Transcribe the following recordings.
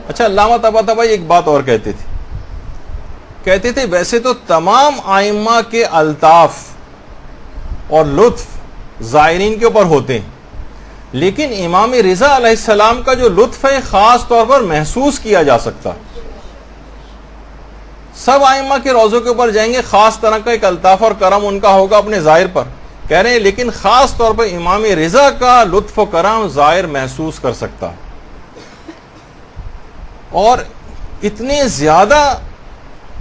اچھا، علامہ طباطبائی ایک بات اور کہتے تھے ویسے تو تمام ائمہ کے الطاف اور لطف زائرین کے اوپر ہوتے ہیں، لیکن امام رضا علیہ السلام کا جو لطف ہے خاص طور پر محسوس کیا جا سکتا ہے۔ سب ائمہ کے روضوں کے اوپر جائیں گے، خاص طرح کا ایک الطاف اور کرم ان کا ہوگا اپنے ظاہر پر، کہہ رہے ہیں لیکن خاص طور پر امام رضا کا لطف و کرم ظاہر محسوس کر سکتا ہے۔ اور اتنے زیادہ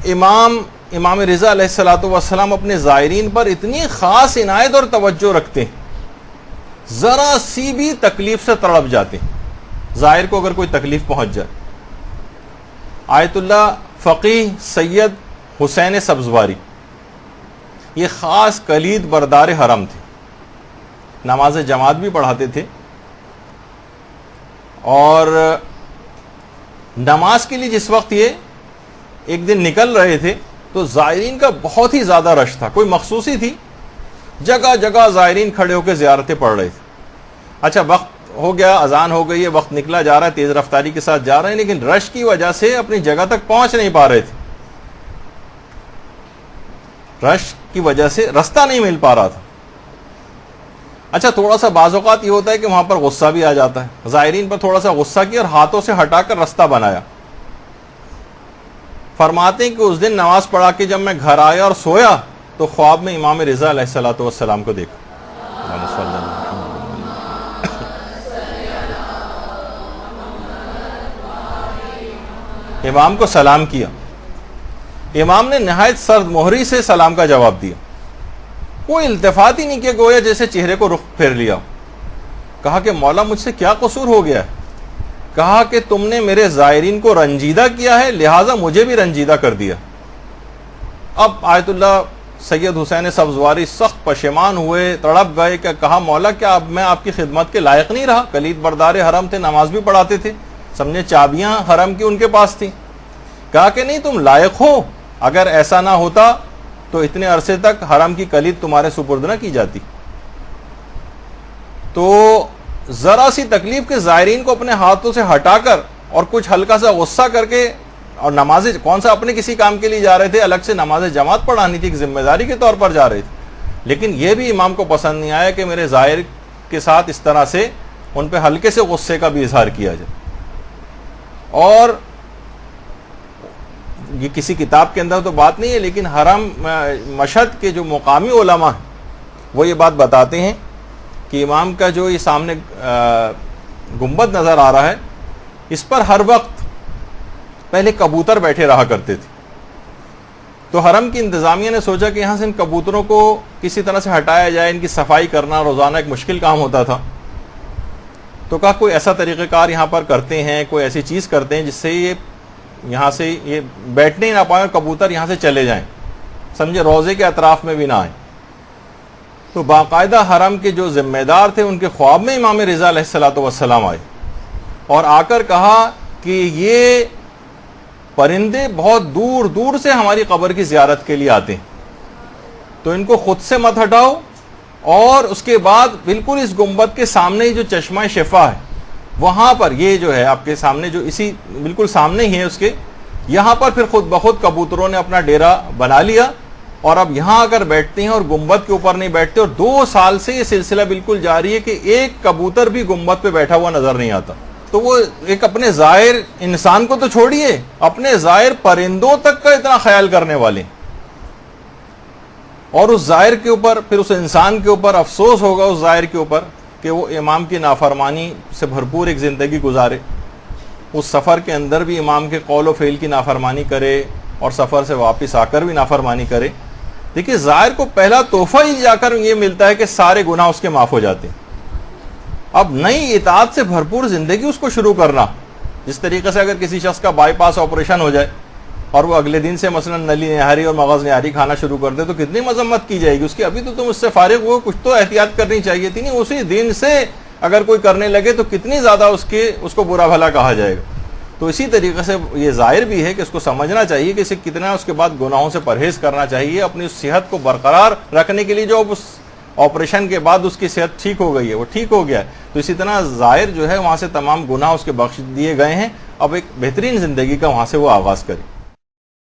امام رضا علیہ السلام اپنے زائرین پر اتنی خاص عنایت اور توجہ رکھتے ہیں، ذرا سی بھی تکلیف سے تڑپ جاتے ہیں زائر کو اگر کوئی تکلیف پہنچ جائے۔ آیت اللہ فقیہ سید حسین سبزواری یہ خاص کلید بردار حرم تھے، نماز جماعت بھی پڑھاتے تھے، اور نماز کے لیے جس وقت یہ ایک دن نکل رہے تھے تو زائرین کا بہت ہی زیادہ رش تھا، کوئی مخصوصی تھی، جگہ جگہ زائرین کھڑے ہو کے زیارتیں پڑھ رہے تھے۔ اچھا، وقت ہو گیا، اذان ہو گئی ہے، وقت نکلا جا رہا ہے، تیز رفتاری کے ساتھ جا رہے ہیں، لیکن رش کی وجہ سے اپنی جگہ تک پہنچ نہیں پا رہے تھے، رش کی وجہ سے رستہ نہیں مل پا رہا تھا۔ اچھا، تھوڑا سا بعض اوقات یہ ہوتا ہے کہ وہاں پر غصہ بھی آ جاتا ہے، زائرین پر تھوڑا سا غصہ کیا اور ہاتھوں سے ہٹا کر رستہ بنایا۔ فرماتے ہیں کہ اس دن نماز پڑھا کے جب میں گھر آیا اور سویا تو خواب میں امام رضا علیہ السلام کو دیکھا۔ امام کو سلام کیا، امام نے نہایت سرد مہری سے سلام کا جواب دیا، کوئی التفات ہی نہیں کیا، گویا جیسے چہرے کو رخ پھیر لیا۔ کہا کہ مولا مجھ سے کیا قصور ہو گیا ہے؟ کہا کہ تم نے میرے زائرین کو رنجیدہ کیا ہے، لہٰذا مجھے بھی رنجیدہ کر دیا۔ اب آیت اللہ سید حسین سبزواری سخت پشیمان ہوئے، تڑپ گئے کہ کہا مولا کیا اب میں آپ کی خدمت کے لائق نہیں رہا؟ کلید بردار حرم تھے، نماز بھی پڑھاتے تھے، سمجھے چابیاں حرم کی ان کے پاس تھیں۔ کہا کہ نہیں، تم لائق ہو، اگر ایسا نہ ہوتا تو اتنے عرصے تک حرم کی کلید تمہارے سپرد نہ کی جاتی۔ تو ذرا سی تکلیف کے زائرین کو اپنے ہاتھوں سے ہٹا کر اور کچھ ہلکا سا غصہ کر کے، اور نماز کون سا اپنے کسی کام کے لیے جا رہے تھے، الگ سے نماز جماعت پڑھانی تھی، ایک ذمہ داری کے طور پر جا رہے تھے، لیکن یہ بھی امام کو پسند نہیں آیا کہ میرے زائر کے ساتھ اس طرح سے ان پہ ہلکے سے غصے کا بھی اظہار کیا جائے۔ اور یہ کسی کتاب کے اندر تو بات نہیں ہے، لیکن حرم مشہد کے جو مقامی علماء ہیں وہ یہ بات بتاتے ہیں کہ امام کا جو یہ سامنے گنبد نظر آ رہا ہے، اس پر ہر وقت پہلے کبوتر بیٹھے رہا کرتے تھے۔ تو حرم کی انتظامیہ نے سوچا کہ یہاں سے ان کبوتروں کو کسی طرح سے ہٹایا جائے، ان کی صفائی کرنا روزانہ ایک مشکل کام ہوتا تھا۔ تو کہا کوئی ایسا طریقہ کار یہاں پر کرتے ہیں، کوئی ایسی چیز کرتے ہیں جس سے یہ یہاں سے یہ بیٹھنے ہی نہ پائیں، کبوتر یہاں سے چلے جائیں، سمجھے روضے کے اطراف میں بھی نہ آئیں۔ تو باقاعدہ حرم کے جو ذمہ دار تھے ان کے خواب میں امام رضا علیہ السلام آئے اور آ کر کہا کہ یہ پرندے بہت دور دور سے ہماری قبر کی زیارت کے لیے آتے ہیں، تو ان کو خود سے مت ہٹاؤ، اور اس کے بعد بالکل اس گنبد کے سامنے جو چشمہ شفا ہے وہاں پر، یہ جو ہے آپ کے سامنے جو اسی بالکل سامنے ہی ہے اس کے، یہاں پر پھر خود بخود کبوتروں نے اپنا ڈیرا بنا لیا، اور اب یہاں اگر بیٹھتے ہیں اور گنبد کے اوپر نہیں بیٹھتے، اور 2 سال سے یہ سلسلہ بالکل جاری ہے کہ ایک کبوتر بھی گنبد پہ بیٹھا ہوا نظر نہیں آتا۔ تو وہ ایک اپنے زائر انسان کو تو چھوڑیے، اپنے زائر پرندوں تک کا اتنا خیال کرنے والے، اور اس زائر کے اوپر پھر اس انسان کے اوپر افسوس ہوگا اس زائر کے اوپر کہ وہ امام کی نافرمانی سے بھرپور ایک زندگی گزارے، اس سفر کے اندر بھی امام کے قول و فعل کی نافرمانی کرے اور سفر سے واپس آ کر بھی نافرمانی کرے۔ دیکھیے زائر کو پہلا تحفہ ہی جا کر یہ ملتا ہے کہ سارے گناہ اس کے معاف ہو جاتے ہیں۔ اب نئی اطاعت سے بھرپور زندگی اس کو شروع کرنا، جس طریقے سے اگر کسی شخص کا بائی پاس آپریشن ہو جائے اور وہ اگلے دن سے مثلا نلی نہاری اور مغز نہاری کھانا شروع کر دے تو کتنی مذمت کی جائے گی اس کی، ابھی تو تم اس سے فارغ ہو، کچھ تو احتیاط کرنی چاہیے تھی، نہیں اسی دن سے اگر کوئی کرنے لگے تو کتنی زیادہ اس کو برا بھلا کہا جائے گا۔ تو اسی طریقے سے یہ ظاہر بھی ہے کہ اس کو سمجھنا چاہیے کہ اسے کتنا اس کے بعد گناہوں سے پرہیز کرنا چاہیے، اپنی صحت کو برقرار رکھنے کے لیے، جو اس آپریشن کے بعد اس کی صحت ٹھیک ہو گئی ہے وہ ٹھیک ہو گیا ہے، تو اسی طرح ظاہر جو ہے وہاں سے تمام گناہ اس کے بخش دیے گئے ہیں۔ اب ایک بہترین زندگی کا وہاں سے وہ آغاز کرے.